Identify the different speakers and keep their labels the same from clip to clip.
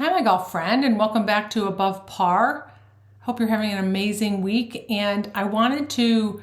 Speaker 1: Hi, my golf friend, and welcome back to Above Par. Hope you're having an amazing week. And I wanted to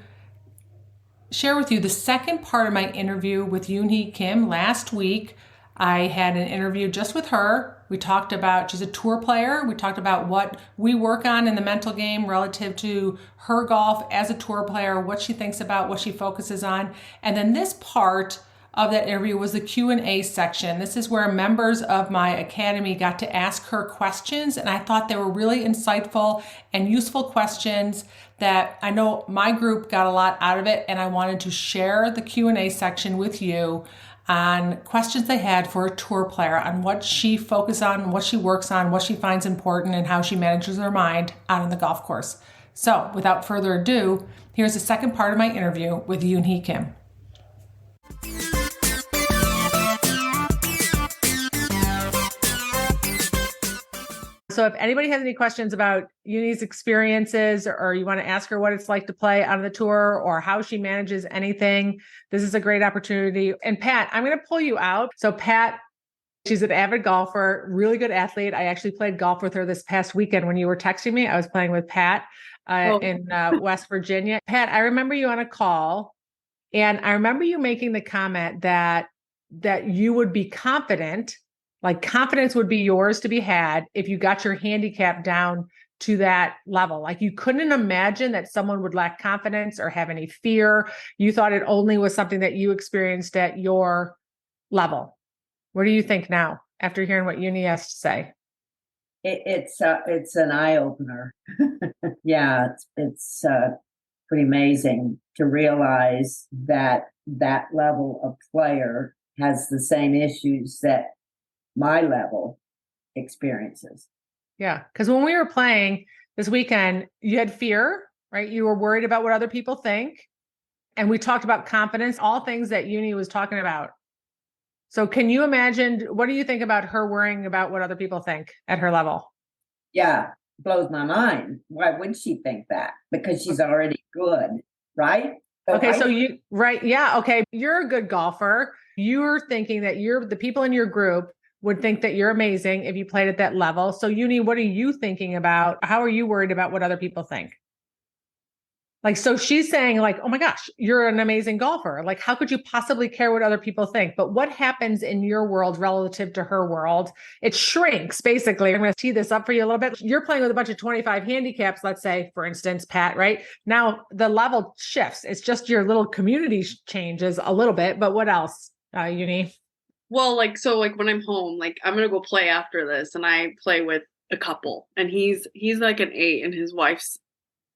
Speaker 1: share with you the second part of my interview with Yoonhee Kim. Last week, I had an interview just with her. We talked about, she's a tour player. We talked about what we work on in the mental game relative to her golf as a tour player, what she thinks about, what she focuses on. And then this part of that interview was the Q&A section. This is where members of my academy got to ask her questions, and I thought they were really insightful and useful questions that I know my group got a lot out of it, and I wanted to share the Q&A section with you on questions they had for a tour player, on what she focuses on, what she works on, what she finds important, and how she manages her mind out on the golf course. So without further ado, here's the second part of my interview with Yoonhee Kim. So if anybody has any questions about Yoonhee's experiences, or you want to ask her what it's like to play on the tour or how she manages anything, this is a great opportunity. And Pat, I'm going to pull you out. So Pat, she's an avid golfer, really good athlete. I actually played golf with her this past weekend when you were texting me. I was playing with Pat in West Virginia. Pat, I remember you on a call, and I remember you making the comment that you would be confident. Like confidence would be yours to be had if you got your handicap down to that level. Like you couldn't imagine that someone would lack confidence or have any fear. You thought it only was something that you experienced at your level. What do you think now after hearing what Yoonhee has to say?
Speaker 2: It's an eye opener. Yeah, it's pretty amazing to realize that that level of player has the same issues that my level experiences.
Speaker 1: Yeah. Because when we were playing this weekend, you had fear, right? You were worried about what other people think. And we talked about confidence, all things that Yoonhee was talking about. So can you imagine, what do you think about her worrying about what other people think at her level?
Speaker 2: Yeah, blows my mind. Why would she think that? Because she's already good, right?
Speaker 1: Right. Yeah. Okay. You're a good golfer. You're thinking that the people in your group would think that you're amazing if you played at that level. So Yoonhee, what are you thinking about? How are you worried about what other people think? Like, so she's saying like, oh my gosh, you're an amazing golfer. Like, how could you possibly care what other people think? But what happens in your world relative to her world? It shrinks, basically. I'm going to tee this up for you a little bit. You're playing with a bunch of 25 handicaps, let's say, for instance, Pat, right? Now the level shifts. It's just your little community changes a little bit. But what else, Yoonhee?
Speaker 3: Well, like when I'm home, like I'm gonna go play after this, and I play with a couple, and he's like an 8, and his wife's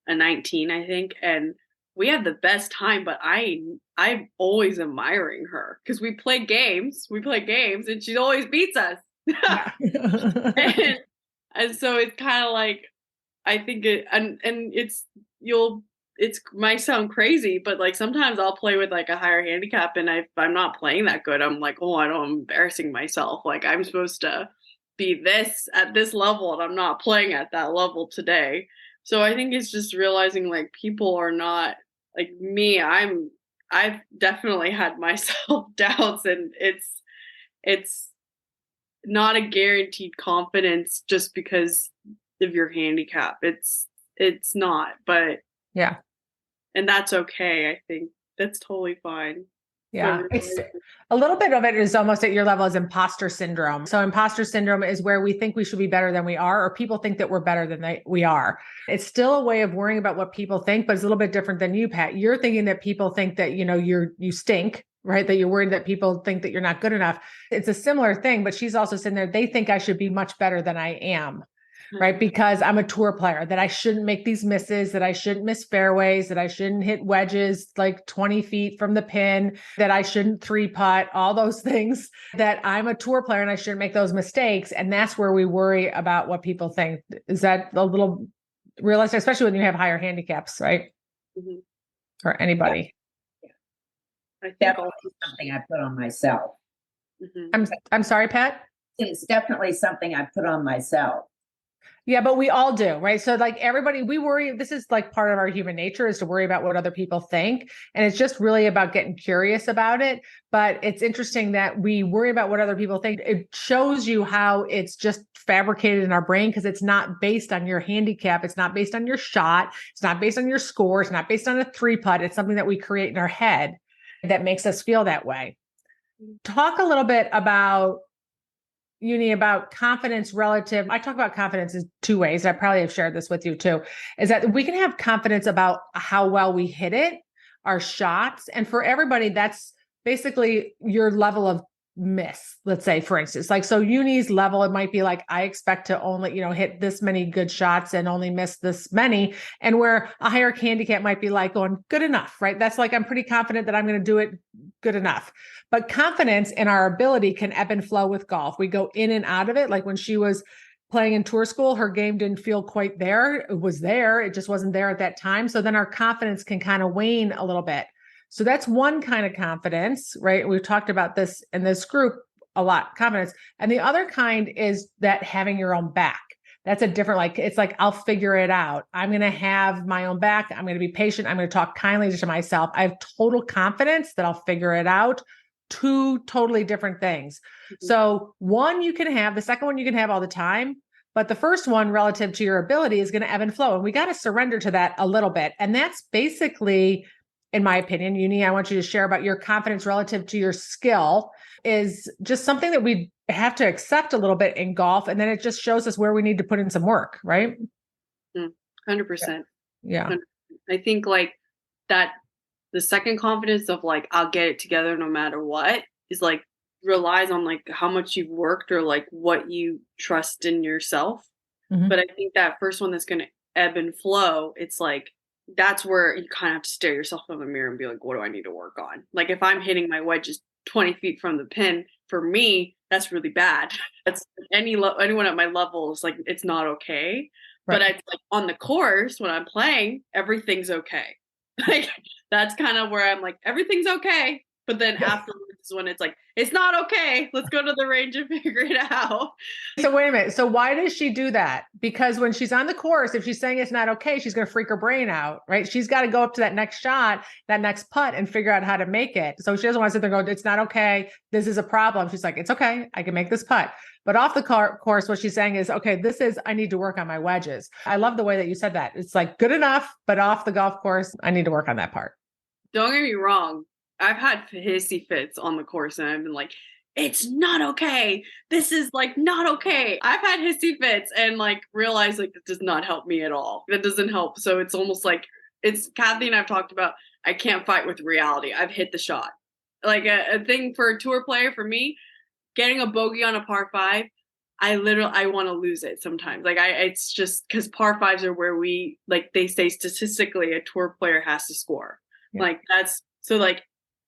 Speaker 3: a 19, I think, and we have the best time. But I'm always admiring her because we play games, and she always beats us. and, and so it's kind of like I think it, and it might sound crazy, but like sometimes I'll play with like a higher handicap, and if I'm not playing that good, I'm like, oh, I'm embarrassing myself. Like I'm supposed to be this at this level, and I'm not playing at that level today. So I think it's just realizing like people are not like me. I've definitely had my self doubts, and it's not a guaranteed confidence just because of your handicap. It's not, but
Speaker 1: yeah.
Speaker 3: And that's okay. I think that's totally fine.
Speaker 1: Yeah. It's a little bit of it is almost at your level as imposter syndrome. So imposter syndrome is where we think we should be better than we are, or people think that we're better than we are. It's still a way of worrying about what people think, but it's a little bit different than you, Pat. You're thinking that people think that, you stink, right? That you're worried that people think that you're not good enough. It's a similar thing, but she's also sitting there. They think I should be much better than I am. Right. Because I'm a tour player, that I shouldn't make these misses, that I shouldn't miss fairways, that I shouldn't hit wedges like 20 feet from the pin, that I shouldn't 3-putt, all those things, that I'm a tour player and I shouldn't make those mistakes. And that's where we worry about what people think. Is that a little realistic, especially when you have higher handicaps, right?
Speaker 3: Mm-hmm.
Speaker 1: Or anybody.
Speaker 2: Yeah. Definitely something I put on myself.
Speaker 1: Mm-hmm. I'm sorry, Pat?
Speaker 2: It's definitely something I put on myself.
Speaker 1: Yeah, but we all do, right? So like everybody, we worry, this is like part of our human nature is to worry about what other people think. And it's just really about getting curious about it. But it's interesting that we worry about what other people think. It shows you how it's just fabricated in our brain because it's not based on your handicap. It's not based on your shot. It's not based on your score. It's not based on a 3-putt. It's something that we create in our head that makes us feel that way. Talk a little bit about Yoonhee, about confidence relative. I talk about confidence in 2 ways. I probably have shared this with you too, is that we can have confidence about how well we hit it, our shots. And for everybody, that's basically your level of miss, let's say, for instance. Like, so Yoonhee's level, it might be like, I expect to only, hit this many good shots and only miss this many. And where a higher handicap might be like going good enough, right? That's like, I'm pretty confident that I'm going to do it good enough. But confidence in our ability can ebb and flow with golf. We go in and out of it. Like when she was playing in tour school, her game didn't feel quite there. It was there. It just wasn't there at that time. So then our confidence can kind of wane a little bit. So that's one kind of confidence, right? We've talked about this in this group a lot, confidence. And the other kind is that having your own back. That's a different, like, it's like, I'll figure it out. I'm going to have my own back. I'm going to be patient. I'm going to talk kindly to myself. I have total confidence that I'll figure it out. 2 totally different things. Mm-hmm. So one you can have, the second one you can have all the time. But the first one relative to your ability is going to ebb and flow. And we got to surrender to that a little bit. And that's basically, in my opinion, Yoonhee, I want you to share about your confidence relative to your skill is just something that we have to accept a little bit in golf. And then it just shows us where we need to put in some work, right?
Speaker 3: 100%.
Speaker 1: Yeah.
Speaker 3: 100%. I think like that, the second confidence of like, I'll get it together no matter what is like, relies on like how much you've worked or like what you trust in yourself. Mm-hmm. But I think that first one that's going to ebb and flow, it's like, that's where you kind of have to stare yourself in the mirror and be like, what do I need to work on? Like if I'm hitting my wedges 20 feet from the pin, for me, that's really bad. That's anyone at my level is like, it's not okay. Right. But I like on the course when I'm playing, everything's okay. Like that's kind of where I'm like, everything's okay. But then afterwards is when it's like, it's not okay. Let's go to the range and figure it out.
Speaker 1: So wait a minute. So why does she do that? Because when she's on the course, if she's saying it's not okay, she's going to freak her brain out, right? She's got to go up to that next shot, that next putt and figure out how to make it. So she doesn't want to sit there and go, it's not okay. This is a problem. She's like, it's okay. I can make this putt. But off the course, what she's saying is, okay, I need to work on my wedges. I love the way that you said that. It's like good enough, but off the golf course, I need to work on that part.
Speaker 3: Don't get me wrong. I've had hissy fits on the course and I've been like, it's not okay. This is like not okay. I've had hissy fits and like realized like it does not help me at all. That doesn't help. So it's almost like it's Kathy and I've talked about, I can't fight with reality. I've hit the shot. Like a thing for a tour player for me, getting a bogey on a par 5, I want to lose it sometimes. Like it's just because par 5s are where we, like they say statistically a tour player has to score. Yeah. Like that's, so like,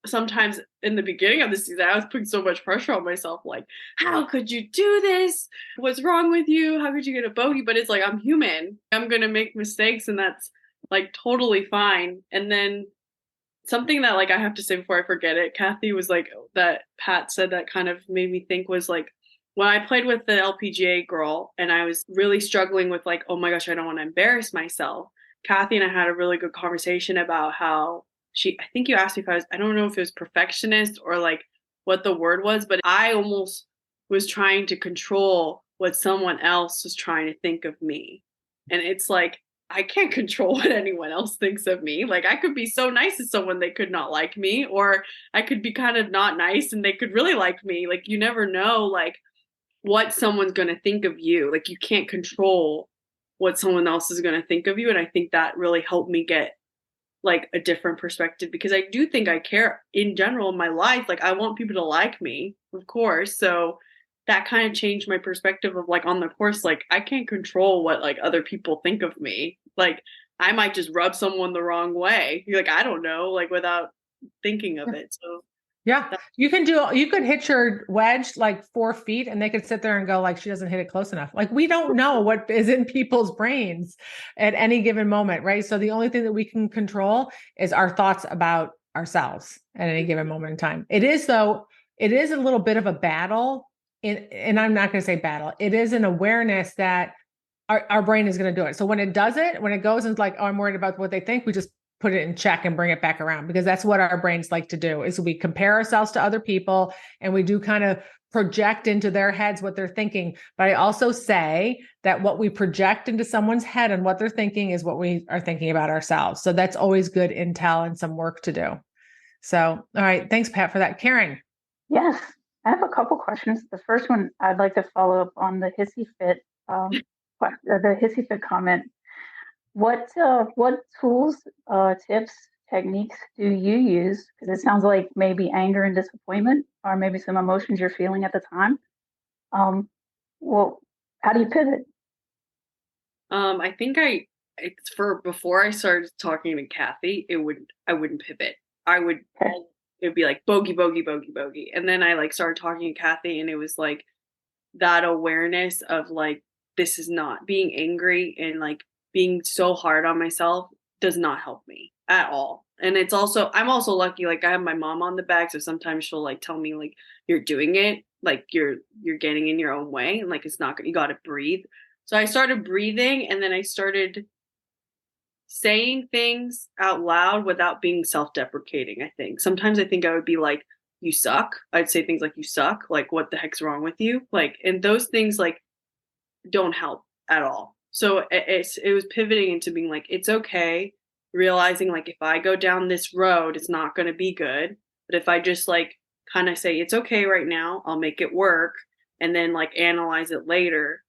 Speaker 3: sometimes in the beginning of the season, I was putting so much pressure on myself. Like, how could you do this? What's wrong with you? How could you get a bogey? But it's like, I'm human. I'm going to make mistakes and that's like totally fine. And then something that like, I have to say before I forget it, Kathy was like, that Pat said that kind of made me think was like, when I played with the LPGA girl and I was really struggling with like, oh my gosh, I don't want to embarrass myself. Kathy and I had a really good conversation about how I think you asked me if I don't know if it was perfectionist or like what the word was, but I almost was trying to control what someone else was trying to think of me. And it's like, I can't control what anyone else thinks of me. Like I could be so nice to someone, they could not like me, or I could be kind of not nice and they could really like me. Like you never know like what someone's going to think of you. Like you can't control what someone else is going to think of you. And I think that really helped me get like a different perspective because I do think I care in general in my life. Like I want people to like me, of course. So that kind of changed my perspective of like on the course, like I can't control what like other people think of me. Like I might just rub someone the wrong way. You're like, I don't know, like without thinking of it. So
Speaker 1: yeah, you could hit your wedge like 4 feet and they could sit there and go like, she doesn't hit it close enough. Like we don't know what is in people's brains at any given moment, right? So the only thing that we can control is our thoughts about ourselves at any given moment in time. It is a little bit of a battle and I'm not going to say battle. It is an awareness that our brain is going to do it. So when it does it, when it goes and it's like, oh, I'm worried about what they think, we just put it in check and bring it back around, because that's what our brains like to do, is we compare ourselves to other people and we do kind of project into their heads what they're thinking. But I also say that what we project into someone's head and what they're thinking is what we are thinking about ourselves. So that's always good intel and some work to do. So, all right. Thanks, Pat, for that. Karen.
Speaker 4: Yes, I have a couple questions. The first one, I'd like to follow up on the hissy fit, the hissy fit comment. What tools, tips, techniques do you use? Because it sounds like maybe anger and disappointment, or maybe some emotions you're feeling at the time. Well, how do you pivot?
Speaker 3: I think it's for before I started talking to Kathy, I wouldn't pivot. I would
Speaker 4: Okay.
Speaker 3: it would be like bogey, bogey, bogey, bogey. And then I like started talking to Kathy, and it was like that awareness of like, this is not being angry and like being so hard on myself does not help me at all. And it's also, I'm also lucky, like I have my mom on the back. So sometimes she'll like tell me like, you're doing it, like you're getting in your own way. And like, it's not good. You got to breathe. So I started breathing, and then I started saying things out loud without being self-deprecating. I think sometimes I think I would be like, you suck. I'd say things like, you suck, like what the heck's wrong with you, like, and those things like don't help at all. So it was pivoting into being like, it's okay, realizing like if I go down this road it's not going to be good, but if I just like kind of say it's okay right now, I'll make it work, and then like analyze it later,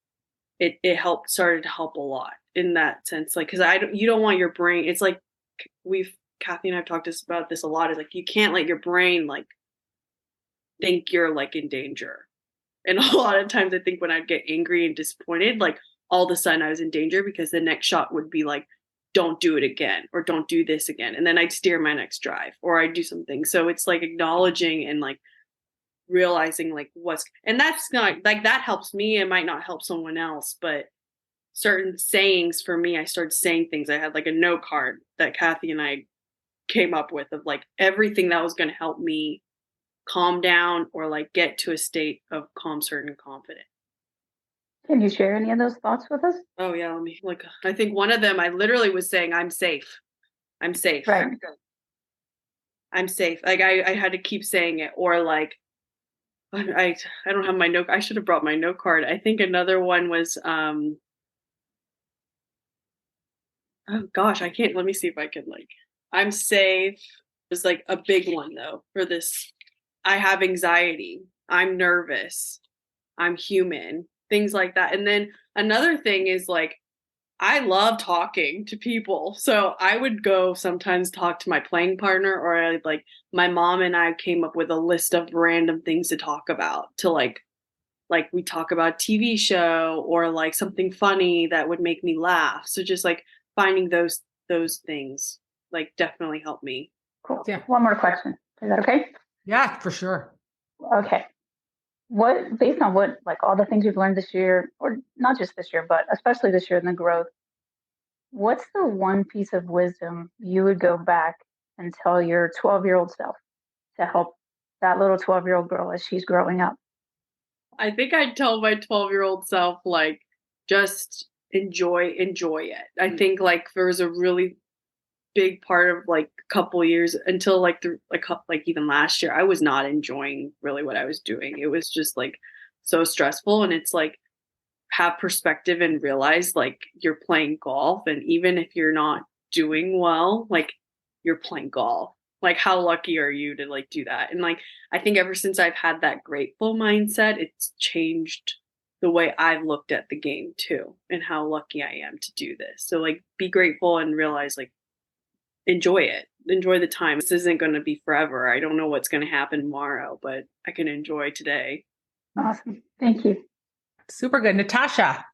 Speaker 3: it started to help a lot in that sense. Like, because you don't want your brain, it's like Kathy and I've talked about this a lot, is like you can't let your brain like think you're like in danger. And a lot of times I think when I'd get angry and disappointed, like all of a sudden I was in danger, because the next shot would be like, don't do it again, or don't do this again, and then I'd steer my next drive, or I'd do something. So it's like acknowledging and like realizing like and that's not like, that helps me. It might not help someone else, but certain sayings for me, I started saying things. I had like a note card that Kathy and I came up with of like everything that was going to help me calm down or like get to a state of calm, certain, confident.
Speaker 4: Can you share any of those thoughts with us?
Speaker 3: Oh yeah, let me like, I think one of them I literally was saying, I'm safe. I'm safe.
Speaker 4: Right.
Speaker 3: I'm safe. Like I had to keep saying it, or like I don't have my note. I should have brought my note card. I think another one was oh gosh, I can't, let me see if I can like, I'm safe. It was like a big one though for this. I have anxiety. I'm nervous. I'm human. Things like that. And then another thing is like, I love talking to people. So I would go sometimes talk to my playing partner, or I'd like, my mom and I came up with a list of random things to talk about, to like we talk about a TV show or like something funny that would make me laugh. So just like finding those things like definitely helped me.
Speaker 4: Cool.
Speaker 1: Yeah.
Speaker 4: One more question. Is that okay?
Speaker 1: Yeah, for sure.
Speaker 4: Okay. Based on what, like all the things you've learned this year, or not just this year, but especially this year in the growth, what's the one piece of wisdom you would go back and tell your 12-year-old self to help that little 12-year-old girl as she's growing up?
Speaker 3: I think I'd tell my 12-year-old self, like, just enjoy it. I think like there was a really big part of like a couple years until like like even last year, I was not enjoying really what I was doing. It was just like so stressful. And it's like, have perspective and realize like you're playing golf, and even if you're not doing well, like you're playing golf. Like how lucky are you to like do that? And like I think ever since I've had that grateful mindset, it's changed the way I've looked at the game too, and how lucky I am to do this. So like be grateful and realize like enjoy it. Enjoy the time. This isn't going to be forever. I don't know what's going to happen tomorrow, but I can enjoy today.
Speaker 4: Awesome. Thank you.
Speaker 1: Super good. Natasha.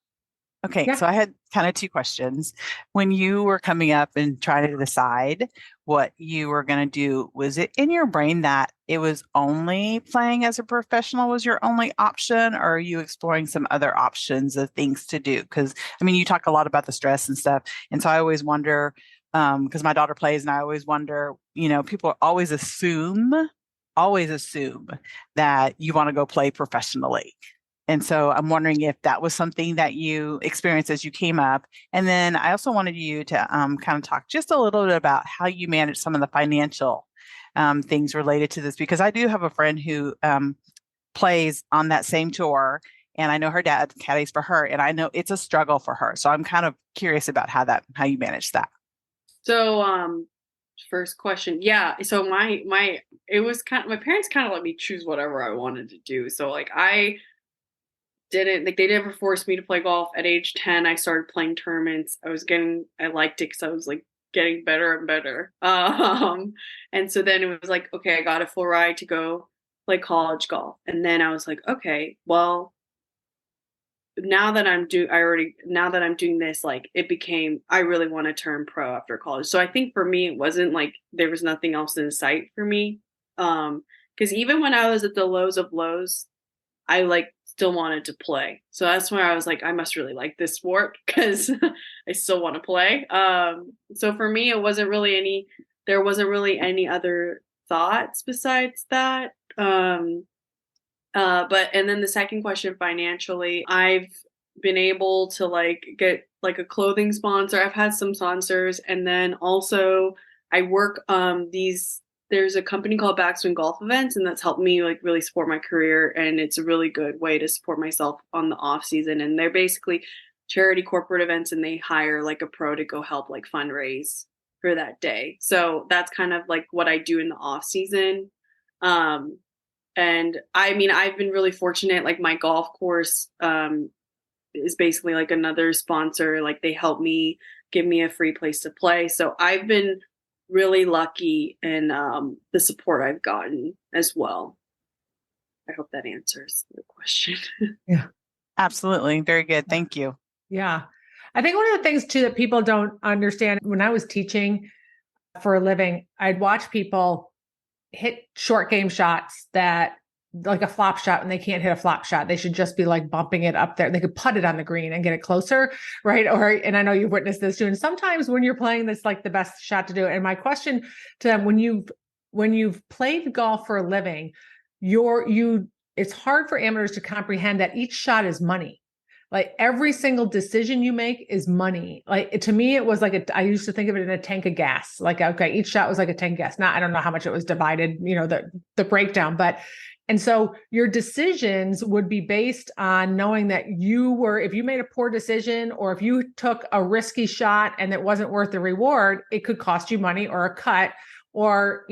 Speaker 5: Okay,
Speaker 1: Yeah.
Speaker 5: so I had kind of two questions. When you were coming up and trying to decide what you were going to do, was it in your brain that it was only playing as a professional was your only option, or are you exploring some other options of things to do? Because, I mean, you talk a lot about the stress and stuff. And so I always wonder, because my daughter plays, and I always wonder, you know, people always assume that you want to go play professionally. And so I'm wondering if that was something that you experienced as you came up. And then I also wanted you to kind of talk just a little bit about how you manage some of the financial things related to this, because I do have a friend who plays on that same tour, and I know her dad caddies for her, and I know it's a struggle for her. So I'm kind of curious about how you manage that.
Speaker 3: So, first question. Yeah. So my parents kind of let me choose whatever I wanted to do. So like I didn't like, they never forced me to play golf. At age 10, I started playing tournaments. I liked it because I was like getting better and better. And so then it was like, okay, I got a full ride to go play college golf. And then I was like, okay, well, now that I'm doing this, like it became, I really want to turn pro after college. So I think for me, it wasn't like there was nothing else in sight for me. Because even when I was at the lows of lows, I like still wanted to play. So that's where I was like, I must really like this sport because I still want to play. So for me, there wasn't really any other thoughts besides that. And then the second question, financially, I've been able to like get like a clothing sponsor. I've had some sponsors, and then also I work there's a company called Backswing Golf Events, and that's helped me like really support my career, and it's a really good way to support myself on the off season. And they're basically charity corporate events, and they hire like a pro to go help like fundraise for that day. So that's kind of like what I do in the off season. And I mean, I've been really fortunate. Like my golf course is basically like another sponsor. Like they help me, give me a free place to play. So I've been really lucky in the support I've gotten as well. I hope that answers the question.
Speaker 1: Yeah,
Speaker 5: Absolutely. Very good. Thank you.
Speaker 1: yeah. I think one of the things too that people don't understand, when I was teaching for a living, I'd watch people hit short game shots that like a flop shot, and they can't hit a flop shot. They should just be like bumping it up there. They could put it on the green and get it closer, right? And I know you've witnessed this too. And sometimes when you're playing, that's like the best shot to do. And my question to them, when you've played golf for a living, it's hard for amateurs to comprehend that each shot is money. Like every single decision you make is money. Like to me, it was like I used to think of it in a tank of gas. Like, okay, each shot was like a tank of gas. Now, I don't know how much it was divided, the breakdown, and so your decisions would be based on knowing that if you made a poor decision, or if you took a risky shot and it wasn't worth the reward, it could cost you money or a cut, or,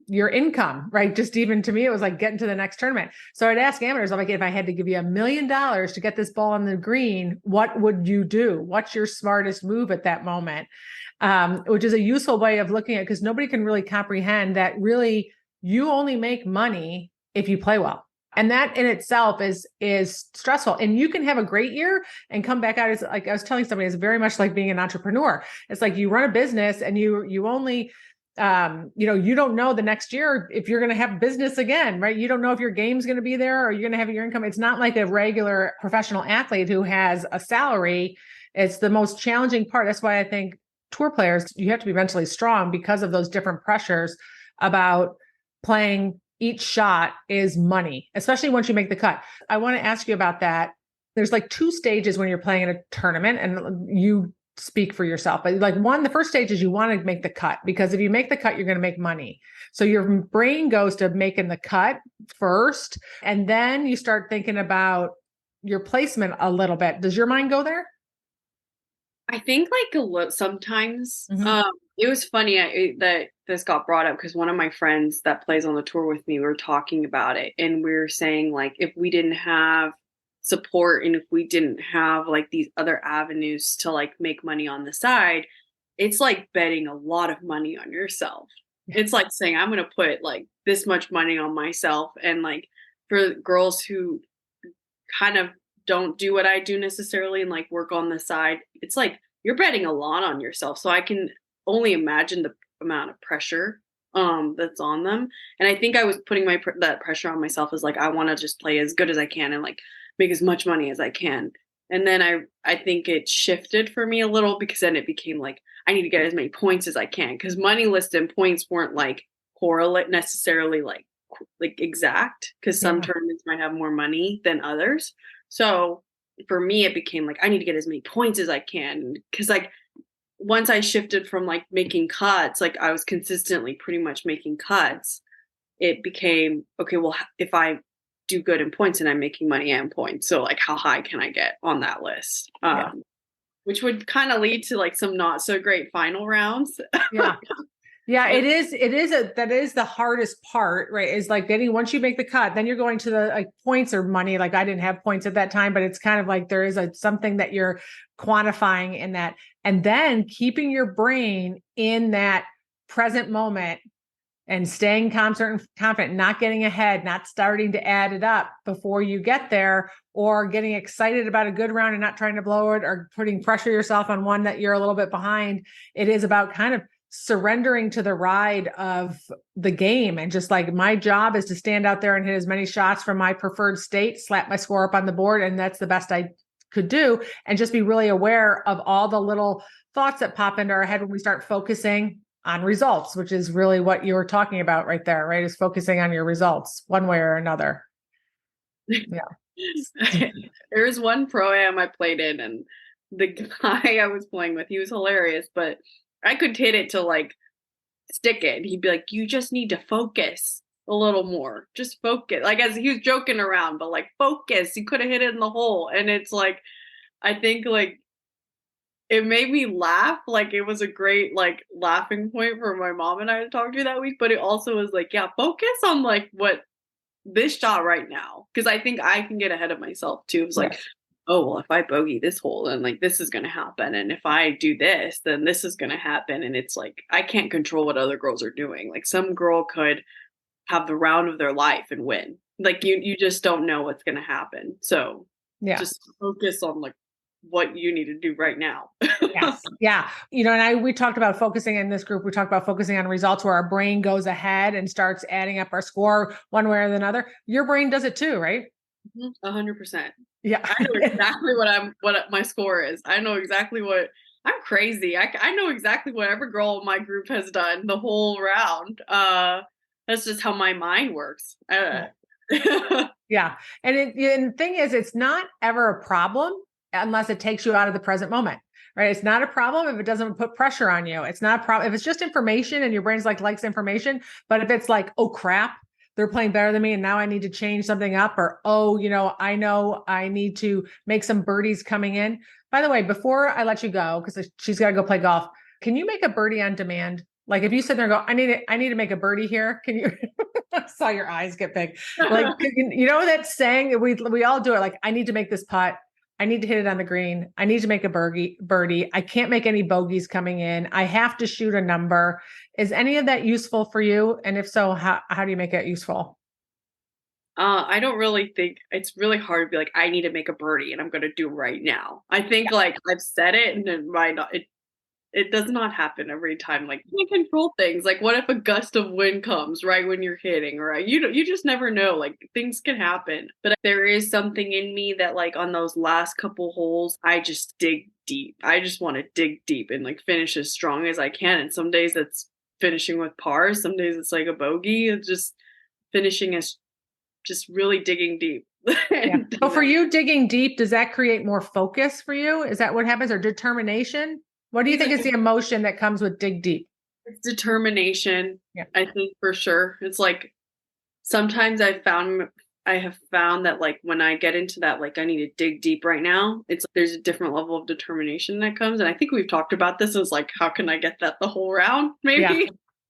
Speaker 1: your income, right? Just even to me, it was like getting to the next tournament. So I'd ask amateurs, I'm like, if I had to give you $1 million to get this ball on the green, what would you do? What's your smartest move at that moment? Which is a useful way of looking at, because nobody can really comprehend that really you only make money if you play well. And that in itself is stressful. And you can have a great year and come back out as, like I was telling somebody, it's very much like being an entrepreneur. It's like you run a business and you only you don't know the next year if you're going to have business again, right? You don't know if your game's going to be there or you're going to have your income. It's not like a regular professional athlete who has a salary. It's the most challenging part. That's why I think tour players, you have to be mentally strong because of those different pressures about playing. Each shot is money, especially once you make the cut. I want to ask you about that. There's like 2 stages when you're playing in a tournament, and you speak for yourself. But like the first stage is you want to make the cut, because if you make the cut, you're going to make money. So your brain goes to making the cut first, and then you start thinking about your placement a little bit. Does your mind go there?
Speaker 3: I think like sometimes.
Speaker 1: Mm-hmm.
Speaker 3: It was funny that this got brought up because one of my friends that plays on the tour with me, we were talking about it, and we were saying like if we didn't have support and if we didn't have like these other avenues to like make money on the side, it's like betting a lot of money on yourself. Yeah. It's like saying I'm going to put like this much money on myself. And like for girls who kind of don't do what I do necessarily and like work on the side, it's like you're betting a lot on yourself. So I can only imagine the amount of pressure that's on them. And I think I was putting that pressure on myself as like I want to just play as good as I can and like make as much money as I can. And then I think it shifted for me a little, because then it became like I need to get as many points as I can, because money list and points weren't like correlate necessarily like exact, because some tournaments might have more money than others. So for me, it became like, I need to get as many points as I can. Cause like once I shifted from like making cuts, like I was consistently pretty much making cuts, it became, okay, well, if I do good in points and I'm making money and points, so like how high can I get on that list? Which would kind of lead to like some not so great final rounds.
Speaker 1: Yeah. Yeah, that is the hardest part, right? Is like once you make the cut, then you're going to the like points or money. Like I didn't have points at that time, but it's kind of like there is something that you're quantifying in that. And then keeping your brain in that present moment and staying confident, not getting ahead, not starting to add it up before you get there, or getting excited about a good round and not trying to blow it, or putting pressure yourself on one that you're a little bit behind. It is about kind of surrendering to the ride of the game. And just like, my job is to stand out there and hit as many shots from my preferred state, slap my score up on the board. And that's the best I could do. And just be really aware of all the little thoughts that pop into our head when we start focusing on results, which is really what you were talking about right there, right? Is focusing on your results one way or another. Yeah.
Speaker 3: There was one pro-am I played in, and the guy I was playing with, he was hilarious, but I could hit it to like stick it. He'd be like, you just need to focus a little more. Just focus. Like, as he was joking around, but like, focus. You could have hit it in the hole. And it's like, I think like it made me laugh. Like, it was a great like laughing point for my mom and I to talk to that week. But it also was like, yeah, focus on like what this shot right now. Cause I think I can get ahead of myself too. It was like, oh, well, if I bogey this hole, then like this is going to happen. And if I do this, then this is going to happen. And it's like, I can't control what other girls are doing. Like, some girl could have the round of their life and win. Like, you just don't know what's going to happen. So just focus on like what you need to do right now.
Speaker 1: Yes. Yeah. And we talked about focusing in this group. We talked about focusing on results, where our brain goes ahead and starts adding up our score one way or another. Your brain does it too, right?
Speaker 3: 100%.
Speaker 1: Yeah.
Speaker 3: I know exactly what my score is. I know exactly what I'm crazy. I know exactly what every girl in my group has done the whole round. That's just how my mind works.
Speaker 1: Yeah. And the thing is, it's not ever a problem unless it takes you out of the present moment, right? It's not a problem if it doesn't put pressure on you. It's not a problem if it's just information and your brain's likes information. But if it's like, oh crap, they're playing better than me, and now I need to change something up, or, I know I need to make some birdies coming in. By the way, before I let you go, because she's got to go play golf, can you make a birdie on demand? Like, if you sit there and go, I need to make a birdie here. Can you? I saw your eyes get big. Like, that saying, we all do it. Like, I need to make this putt. I need to hit it on the green. I need to make a birdie. I can't make any bogeys coming in. I have to shoot a number. Is any of that useful for you? And if so, how do you make it useful?
Speaker 3: I don't really think it's really hard to be like, I need to make a birdie and I'm going to do it right now. I think like I've said it and it does not happen every time. Like, you can control things. Like, what if a gust of wind comes right when you're hitting, right? You just never know. Like, things can happen. But there is something in me that like on those last couple holes, I just dig deep. I just want to dig deep and like finish as strong as I can. And some days that's finishing with par. Some days it's like a bogey. It's just finishing as just really digging deep.
Speaker 1: Yeah. So for you, digging deep, does that create more focus for you? Is that what happens, or determination? What do you think is the emotion that comes with dig deep?
Speaker 3: It's determination. Yeah. I think for sure. It's like, sometimes I have found that like when I get into that, like I need to dig deep right now, there's a different level of determination that comes. And I think we've talked about this as like, how can I get that the whole round? Maybe. Yeah. I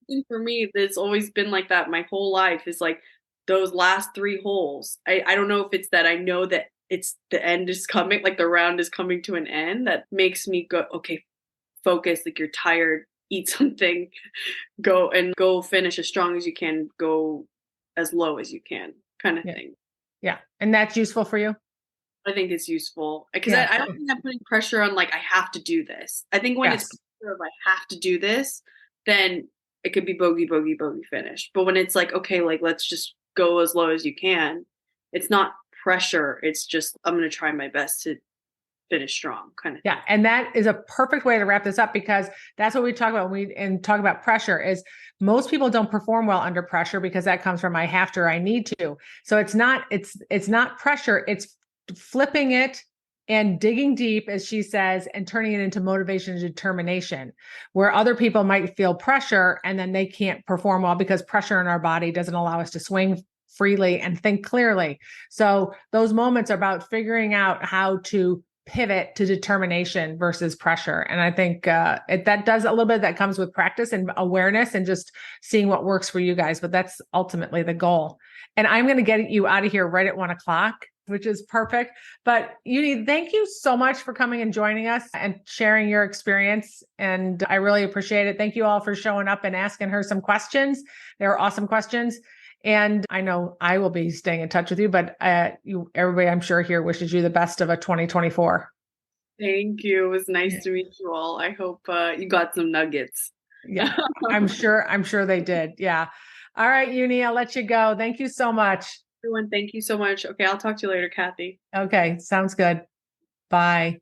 Speaker 3: think for me, it's always been like that my whole life, is like those last 3 holes. I don't know if it's that I know that it's the end is coming, like the round is coming to an end, that makes me go, okay, focus, like you're tired, eat something, go finish as strong as you can, go as low as you can, kind of thing.
Speaker 1: Yeah. And that's useful for you?
Speaker 3: I think it's useful because I don't think I'm putting pressure on like, I have to do this. I think when it's pressure of I have to do this, then it could be bogey, bogey, bogey finish. But when it's like, okay, like let's just go as low as you can, it's not pressure. It's just, I'm going to try my best to finish strong, kind of.
Speaker 1: Yeah. And that is a perfect way to wrap this up, because that's what we talk about when we talk about pressure. Is most people don't perform well under pressure because that comes from I have to or I need to. So it's not pressure. It's flipping it and digging deep, as she says, and turning it into motivation and determination, where other people might feel pressure and then they can't perform well because pressure in our body doesn't allow us to swing freely and think clearly. So those moments are about figuring out how to pivot to determination versus pressure. And I think that does a little bit, that comes with practice and awareness and just seeing what works for you guys. But that's ultimately the goal. And I'm going to get you out of here right at 1:00, which is perfect. But Yoonhee, thank you so much for coming and joining us and sharing your experience. And I really appreciate it. Thank you all for showing up and asking her some questions. They were awesome questions. And I know I will be staying in touch with you, but everybody I'm sure here wishes you the best of a 2024.
Speaker 3: Thank you. It was nice to meet you all. I hope you got some nuggets.
Speaker 1: Yeah, I'm sure they did. Yeah. All right, Yoonhee, I'll let you go. Thank you so much.
Speaker 3: Everyone, thank you so much. Okay, I'll talk to you later, Kathy.
Speaker 1: Okay, sounds good. Bye.